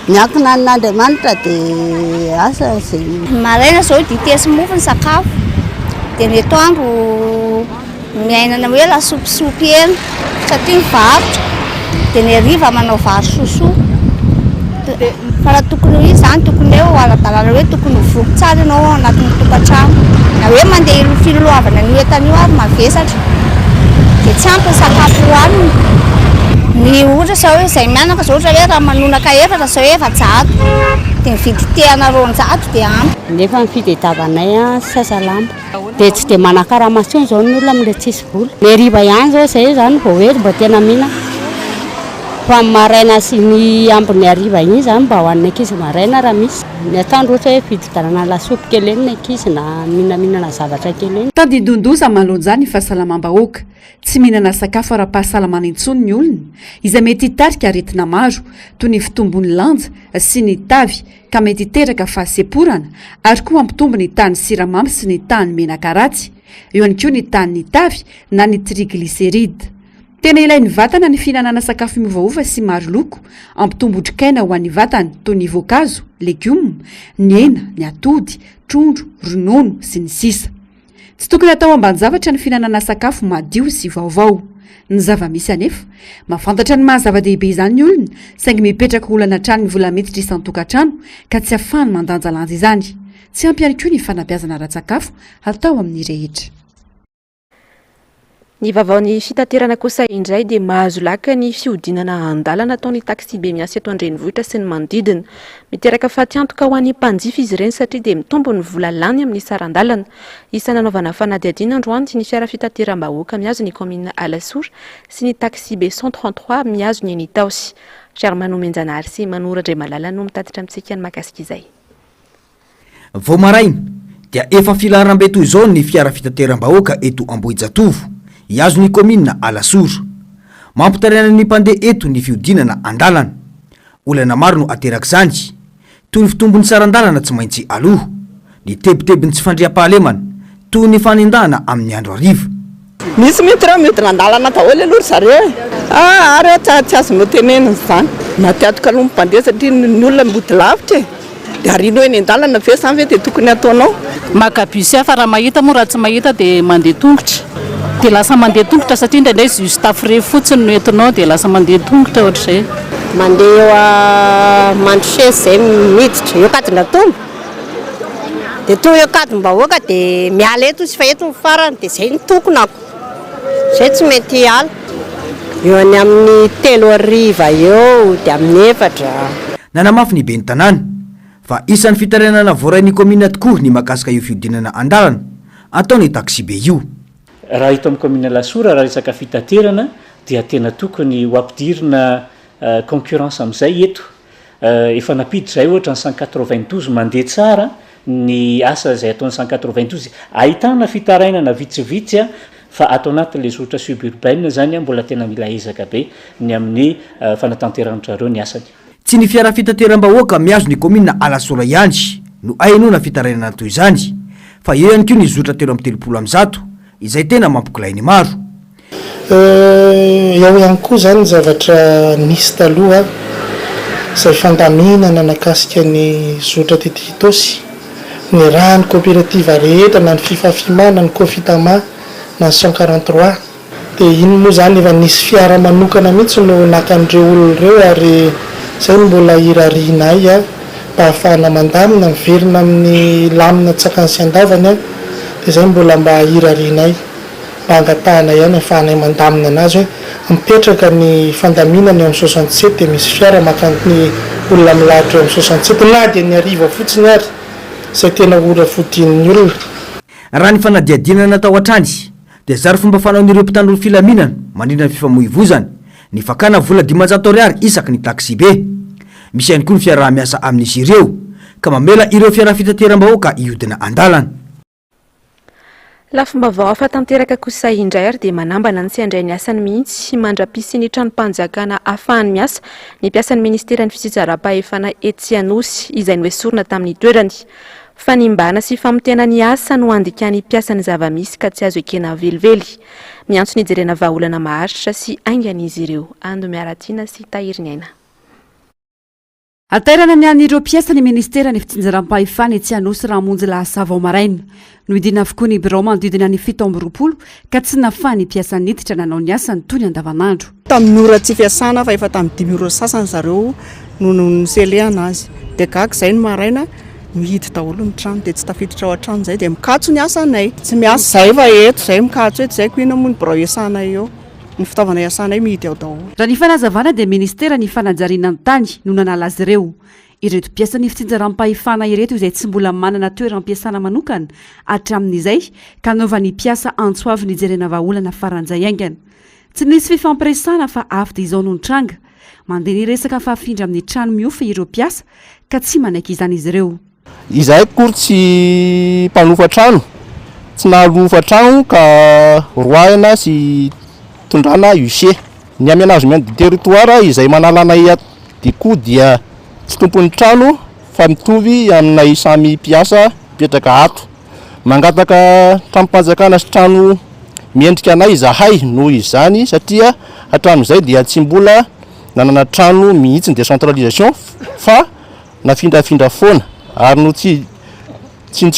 miankina n'Andriamanitra dia asa izay. Maraina izao dite sy mofo ny sakafo. Dia ny atoandro miainana hoe lasopy eny satria mivarotra. Dia ny hariva manao vary sosoa. Fa raha tokony ho izy izany tokony eo ara-dalàna hoe tokony ho voky tsara ianao anatin'ny tokantrano. Na hoe mandeha filoloavana ny entan'io ary mavesatra. Dia tsy ampy ny sakafo hohanina. Ny ohatra sao hoe izay mianaka izao ohatra hoe raha manonaka efatra sao hoe efa-jato. Dia mividy tehana roanjato dia ampy. Nefa ny fitadiavanay sasa lamba. Dia tsy dia manan-karama intsony izao ny olona amin'ilay tsisy vola. Ny hariva ihany izao izay izany vao hoe mba tena mihina. Fa maraina sy ny ambiny hariva iny izany mba hoan'ny ankizy maraina raha misy. Ny atoandro ohatra hoe fididarana lasopy kely eny ny ankizy na mihinana zavatra kely eny. Tandindondoza manoloan'izany ny fahasalamam-bahoaka. Tsy mihinana sakafo ara-pahasalamana intsony ny olona izay mety hitarika aretina maro toy ny fitombon'ny lanja sy ny tavy ka mety hiteraka fahaseporana ary koa mampitombo ny tahan'ny siramamy sy ny tahan'ny menaka ratsy, eo ihany koa ny tahan'ny tavy na ny triglycéride. Tena ilain'ny vatana ny fihinanana sakafo miovaova sy maro loko, ampitombo otrikaina ho an'ny vatana toy ny voankazo, legioma, ny hena, ny atody, trondro, ronono sy ny sisa. Tsy tokony atao ambanin-javatra ny fihinanana sakafo madio sy vaovao. Ny zava-misy anefa, mahafantatra ny mahazava-dehibe izany ny olona, saingy mipetraka olana hatrany ny vola metitra isan-tokantrano ka tsy ahafahany mandanjalanja izany. Tsy ampy ihany koa ny fanabeazana ara-tsakafo atao amin'ny rehetra. Ny vavaon'ny fitaterana kosa indray dia mahazo laka ny fiodinana an-dalana ataon'ny taxi be miasa eto an-drenivohitra sy ny manodidina. Miteraka fatiantoka ho an'ny mpanjifa izy ireny satria dia mitombo ny vola lany amin'ny saran-dalana. Isa nanaovana fanadihadiana androany ny fiara fitateram-bahoaka mihazo ny commune Alasour sy ny taxi be 133 mihazo ny Taosy. Germano Menjanary sy Manorandre Malala no mitatitra amintsika ny makasika izay. Vao maraina dia efa filaharam-be toy izao ny fiara fitateram-bahoaka eto Ambohijatovo. Ihazo ny commune Alasour. Mampitaraina ny mpandeha eto ny fiodinana an-dalana. Olana maro no aterak'izany. Toy ny fitombon'ny saran-dalana tsy maintsy aloha. Ny tebitebiny tsy fandriam-pahalemana toy ny fanendahana amin'ny andro hariva. Misy mitra midina an-dalana daholo aloha zareo. Ary tsy azo notenena izany. Natiatoka aloha mpandeha satria ny olona mody lavitra e. Dia arino eny an-dalana ve samy ve dia tokony ataonao? Makabusy fa raha mahita moa raha tsy mahita dia mandeha tongotra. Dia lasa mandeha tongotra satria indraindray juste frais fotsiny no entinao dia lasa mandeha tongotra ohatr'izay. Mandeha eo a Mandroches izay miditra eo kadina tombo. Dia tonga eo kadim-bahoaka dia miala eto sy fa eto ny farany dia izay ny tokonako. Izay tsy mety ala. Eo any amin'ny 3 ariva eo dia amin'ny 4. Nanamafy ny ben'ny tanàna fa isan'ny fitarenana voarainy komina tokoa ny mahakasika io fiodinana andalana ataony taxi be io. Raha ito amin'ny komina lasora raha resaka fitaterana dia tena tokony ho ampidirina concurrence amin'izay eto. Efa napiditra zay ohatra ny 192 mandeha tsara ny asa zay ataony 192 ahitana fitarainana vitsivitsy fa ato anatin'le zotra suburbaine zany mbola tena mila ezaka be ny amin'ny fanatanteran'zareo ny asany. Tsy ny fiara fitateram-bahoaka miazo ny komina alasora ihany no ainoana fitarainana toy izany fa eo ihany koa ny zotra 330 izay tena mampikilainy maro. Eo ihany koa zany zavatra nisy taloha izay fandaminana nakasika ny zotra tetitosy ny raha ny coopérative rehetra na ny fifafimana ny cofitama na ny 143 dia iny moa zany efa nisy fiara manokana mihitsy no nakan'ireo olona ireo ary zay mbola irarianay mba ahafahana mandamina miverina amin'ny lamina tsakany sy andavany dia zay mbola mba irarianay mba angatahana ihany ahafahanay mandamina anazy hoe mipetraka ny fandaminana eo amin'ny 67 dia misy fiara makany olona milahatra eo amin'ny 67 na dia ny ariva fotsiny ary zay tena ora fodian'ny olona. Raha ny fanadiadinana natao hatrany dia zary fomba fanaon'ireo mpitandro filaminana mandrindra ny fifamoivozany ny fakana vola 500 ariary isaky ny taxi be. Misy ihany koa ny fiara miasa amin'izy ireo ka mamela ireo fiara fitateram-bahoaka iodina andalana. Lafomba afa tanteraka kosa indray ary dia manambana ny tsy handray ny asany mihitsy mandra-pisy ny tranom-panjakana ahafahany miasa ny mpiasan'ny ministeran'ny fitsinjaram-pahefana Etsianosy izay noesorina tamin'ny toerany. Fanimbana sy famotena ny asa no andikany mpiasan'ny zava-misy ka tsy azo ekena velively. Miantso ny jerena vahaolana maharitra sy aingan'izy ireo. Ando Miaratina sy Tahiriny Aina. Atairana ny an'ireo mpiasa ny ministera ny fitsinjaram-pahefana Etsianosy Ramonjy lasa vao maraina no idina avokoa ny birao manodidina ny 7 ka tsy nafaha ny mpiasa niditra nanao ny asany toy ny andavanandro. Tamin'ny ora tsy fiasana fa efa tamin'ny 5 ora sasany zareo no niseleana azy dia gaga izay ny maraina mihidy daholo ny trano dia tsy tafiditra ao an-trano izay dia mikatso ny asanay tsy miasa izay fa eto izay mikatso eto izay ko ina moa ny birao iasanay eo ny fitaovana iasanay mihidy ao daholo. Raha ny fanazavana dia ministera ny fanajariana ny tany no nanala azy ireo. Ireto mpiasa ny fitsinjaram-pahefana ireto izay tsy mbola manana toeram-piasana manokana hatramin'izay ka nova ny mpiasa antsoavy ny jerena vahaolana faranjay aingana. Tsy nisy fifampiresana fa avy dia izao no nitranga mandeha ny resaka fahafindra amin'ny trano miofy ireo mpiasa ka tsy manaiky izany izy ireo. Izahay kory tsy mpanofa trano tsy nalofa trano ka roahina sy tondrana huissier ny aménagement du territoire izay manalanay diko dia tsy tompon'ny trano fa mitovy aminay samy mpiasa mipetraka ato mangataka tranom-panjakana sy trano miendrika anay zahay noho izany satria hatramin'izay dia tsy mbola nanana trano mihitsy ny décentralisation fa nafindrafindra foana ary no tsy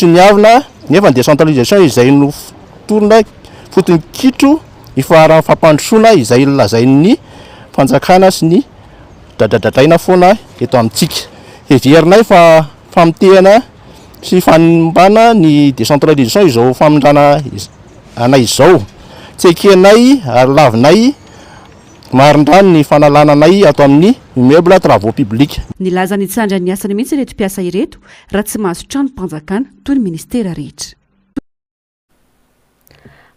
niavina nefa ny décentralisation izay no torona fotony kitro ifaharan'ny fampandrosoana izay lazain'ny fanjakana sy ny dadradradraina foana eto amintsika. Heverinay fa famotehana sy fanimbana ny décentralisation izao famindrana anay izao tsy ekenay ary lavinay marindrany ny fanalananay ato amin'ny immeuble travaux publics. Nilaza ny tsandra ny asany mihitsy ireto mpiasa ireto raha tsy mahazo trano-mpanjakana toy ny ministera rehetra.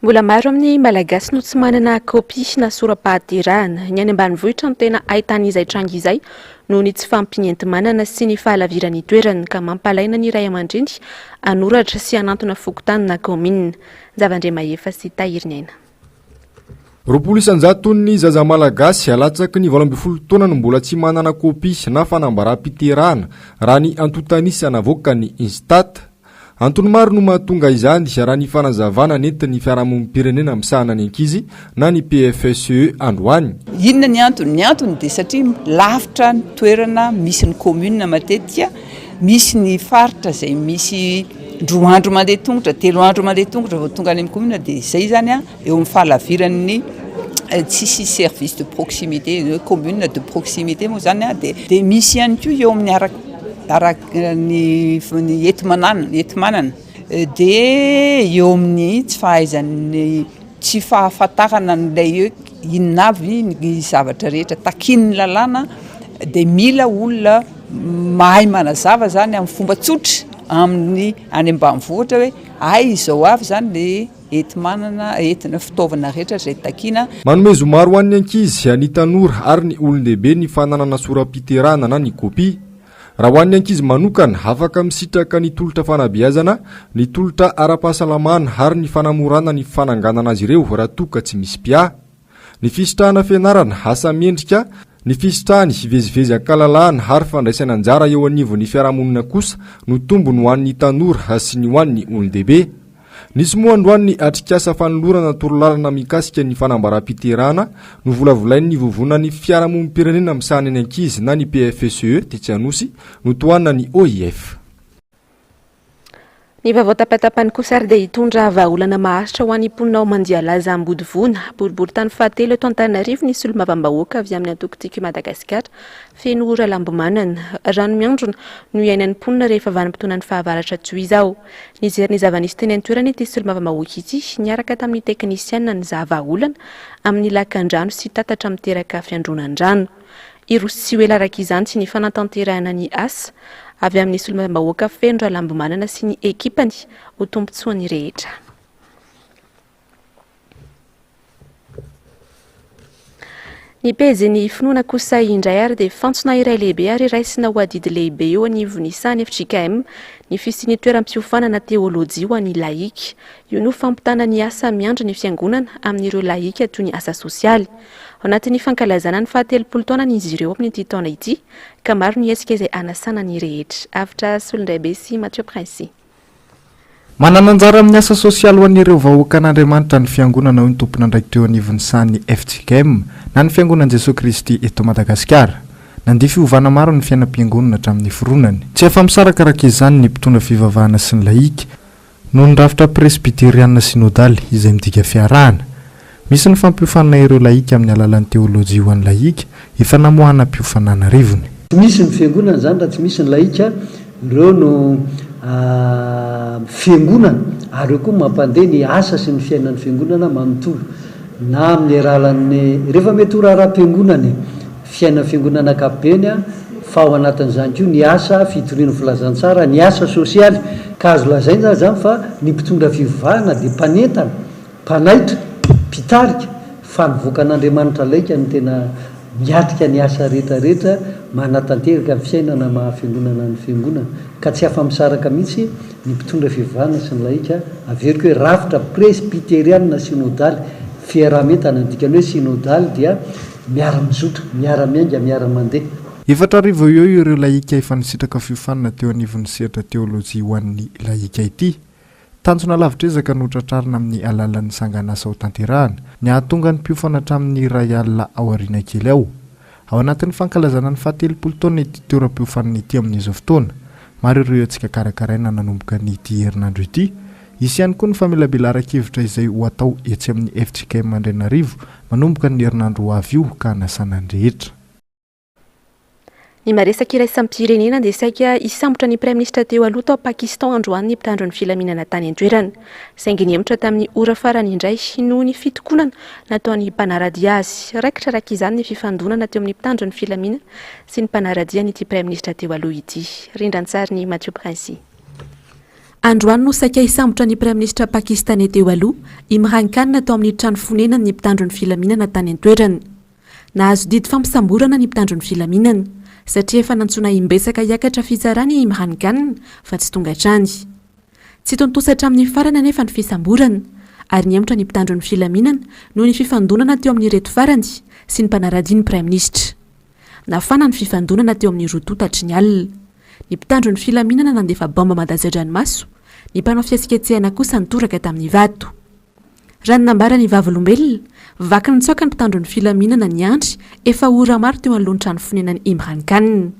Mbola maro amin'ny malagasy no tsy manana kopy na sora-pahaterahana. Ny any ambanivohitra no tena ahitan'izay tranga izay noho ny tsy fampinenti-manana sy ny fahalaviran'ny toerany ka mampalaina ny ray aman-dreny anoratra sy anantona fokotany na komina. Zavandre Mahefa sy Tahiriny Aina. 20 ny zaza malagasy alatsaky ny 12 taona no mbola tsy manana kopy na fanambaram-piterahana raha ny antotanisa navoaka ny Instat. Antony maro no mahatonga izany raha ny fanazavana nentin'ny fiarahamonim-pirenena amsahana ny ankizy na ny PFSE androany. Inona ny antony? Ny antony dia satria lavitra ny toerana misy ny commune matetika, misy ny faritra izay misy ndroandro mandeha tongotra, 3 andro mandeha tongotra vao tonga any amin'ny commune dia izay zany eo amin'ny fahalaviran'ny tsisy service de proximité, commune de proximité moa zany dia misy ihany koa eo amin'ny araka ny entimanana dia eo amin'ny tsy fahaizan'ny tsy fahafantarana n'ilay hoe inona avy ny zavatra rehetra takin'ny lalàna dia mila olona mahay manazava zany amin'ny fomba tsotra amin'ny any ambanivohitra hoe ay izao avy zany le entina fitaovana rehetra zay takiana. Manome zomaro ho an'ny ankizy ny tanora ary ny olon-dehibe ny fananana soram-piterahana na ny kopia. Raha ho an'ny ankizy manokana afaka misitraka ny tolotra fanabeazana, ny tolotra ara-pahasalamana ary ny fanamorana ny fananganana azy ireo raha toa ka tsy misy pia. Ny fisitrahana fianarana asa mendrika, ny fisitrahany hivezivezy ankalalahana ary fandraisana anjara eo anivon'ny fiarahamonina kosa no tombony ho an'ny tanora sy ny ho an'ny olon-dehibe. Nisy moa androany atrikasa fanolorana torolalana mikasika ny fanambaram-piterahana no volavolain'ny vovonan'ny fiarahamonim-pirenena misahana ny ankizy na ny PFSE Tetsy Anosy no toanina ny OIF. Ny vaovao tapatapany kosa ary dia hitondra vahaolana maharitra ho an'ny mponina ao mandialaza Ambodivona, boribory-tany fahatelo eto Antananarivo nisy olom-bavambahoaka avy amin'ny antoko-tiky Madagasikara feno ora lambomanana. Rano miandrona no iainan'ny mponina rehefa vanim-potoanan'ny fahavaratra toizao. Nijery ny zava-nisy teny an-toerana ity sy olom-bavambahoaka ity niaraka tamin'ny teknisiana ny zava-olana amin'ny lakan-drano sy tatatra miteraka fiandronan-drano. Irosy sy ho elaraka izany sy ny fanatanterahana ny asa avy amin'ny olom-bavambahoaka feno rahalambomanana sy ny ekipany ho tombotsoany rehetra. Ny pejy finoana kosa indray ary dia fantsona iray lehibe ary raisina ho adidy lehibe eo anivon'ny sany FJKM ny fisian'ny toeram-piofanana teolojia ho an'ny laika. Io no fampitana ny asa miandry ny fiangonana amin'ireo laika toy ny asa sosialy. Ao anatin'ny fankalazana ny 70 taona izy ireo amin'ity taona ity ka maro ny hetsika izay anasana ny rehetra. Avitra Solondraibe sy Mathieu Prince. Manana anjara amin'ny asa sosialy ho an'ireo vahoaka an'Andriamanitra ny fiangonana ho ny tompona ndraiky teo anivon'ny sany FJKM na ny fiangonan'i Jesosy Kristy eto Madagasikara. Nandify ovana maro ny fiainam-piangonana hatramin'ny foronany. Tsy efa misarakaraka izany ny mpitondra fivavahana sy ny laika noho ny rafitra presbyteriana sinodaly izay midika fiarahana. Misy ny fampiofanana ireo laika amin'ny alalan'ny teolojia ho an'ny laika efa namoahana mpiofanana rivony. Misy ny fiangonana zany raha tsy misy ny laika ireo no fiangonana ary koa mampandeha ny asa sy ny fiainan'ny fiangonana manontolo na amin'ny alalan'ny rehefa mety ho raharam-piangonana fiainan'ny fiangonana ankapobeny fa ao anatin'izany koa ny asa fitorian'ny filazantsara ny asa sosialy ka azo lazaina zany fa ny mpitondra fivavahana dia mpanentana mpanaitra mpitarika fa nivoaka an'Andriamanitra laika ny tena miatrika ny asa rehetrarehetra manatanteraka ny fiainana mahafiangonana ny fiangonana ka tsy afa-misaraka mihitsy ny mpitondra fivavahana sy ny laika avery koa hoe rafitra presbyteriana sinodaly fiaraha-mentana dikany hoe sinodaly dia miara-mizotra miara-miainga miara-mandeha. Efatra arivo eo ireo laika efa nisitraka fiofanana teo anivon'ny sehatra teolojia ho an'ny laika ity. Tanjona lavitrezaka no tratrarina amin'ny alalan'ny sanganasa ho tanterahana ny ahatonga ny mpiofana hatramin'ny iray alina ao aoriana kely ao. Ao anatin'ny fankalazana ny 70 taona ity toeram-piofanana ity amin'izao fotoana, maro ireo antsika karakaraina nanomboka n'ity herinandro ity. Isy ihany koa ny famelabelara-kevitra izay ho atao etsy amin'ny FJKM Andrainarivo manomboka ny herinandro ho avy io ka hanasana ny rehetra. Ny maresaka iraisam-pirenena dia saika hisambotra ny Praiministra teo aloha tao Pakistan androany ny mpitandro ny filaminana tany an-toerana. Saingy nihemotra tamin'ny ora farany indray noho ny fitokonana nataon'ny mpanaradia azy. Raikitra raka izany ny fifandonana teo amin'ny mpitandro ny filaminana sy ny mpanaradia n'ity Praiministra teo aloha ity. Rindran-tsary ny Mathieu Prince. Androany no saika hisambotra ny Praiministra pakistanais teo aloha Imran Khan natao amin'ny trano fonenany ny mpitandro ny filaminana tany an-toerana. Nahazo didy fampisamborana ny mpitandro ny filaminana satria efa nantsona imbesaka hiakatra fitsarany Imran Khan fa tsy tonga hatrany. Tsy tontosatra amin'ny farana nefa ny fisamborana ary nihemotra ny mpitandro ny filaminana noho ny fifandonana teo amin'ny reto farany sy ny mpanaradia ny Praiministra. Nafana ny fifandonana teo amin'ny roa totatry ny alina. Ny mpitandro ny filaminana nandefa bomba mandaza-dranomaso, ny mpanao fihetsiketsehana kosa nitoraka tamin'ny vato. Ranonambara ny vavolombelona, vaky ny tsoaka ny mpitandro ny filaminana ny andry efa ora maro teo anoloany trano fonenany Imran Khan.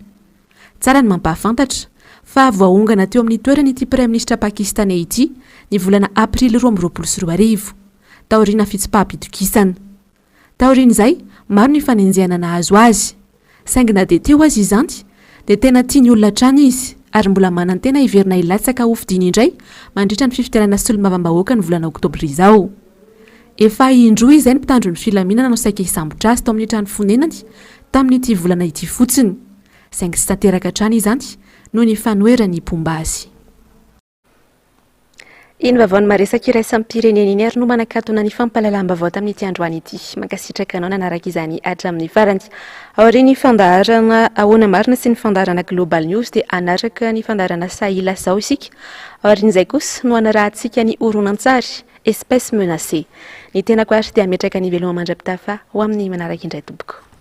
Tsara ny mampahafantatra fa voaongana teo amin'ny toerana ity Praiministra pakistanais ity ny volana aprily 2022 taoriana fitsipaham-pitokisana. Taorian'izay maro ny fanenjehana nahazo azy, saingy na dia teo azy izany dia tena tiany olona hatrany izy ary mbola manan-tena hiverina ilatsaka hofidiny indray mandritra ny fifiterana sy olom-bavambahoaka ny volana oktobra izao. Efa indroa izay ny mpitandro ny filaminana no saika hisambotra azy tao amin'ny trano fonenany tamin'ity volana ity fotsiny. saingy sy tanteraka hatrany izany noho ny fanoerany mpomba azy. Iny vaovany maresaka iraisampirenena iny ary no manakatona ny fampahalalam-baovao tamin'ity androany ity. Mankasitraka anao nanaraka izany hatramin'ny farany. Aoriany fandaharana ahoana marina sy ny fandaharana Global News dia anaraka ny fandaharana Sahila zao isika. Aorian'izay kosa no anarahantsika ny horonan-tsary espèce menacée. Ny tenako ary dia ametraka ny veloma mandrapitafa ho amin'ny manaraka indray tompoko.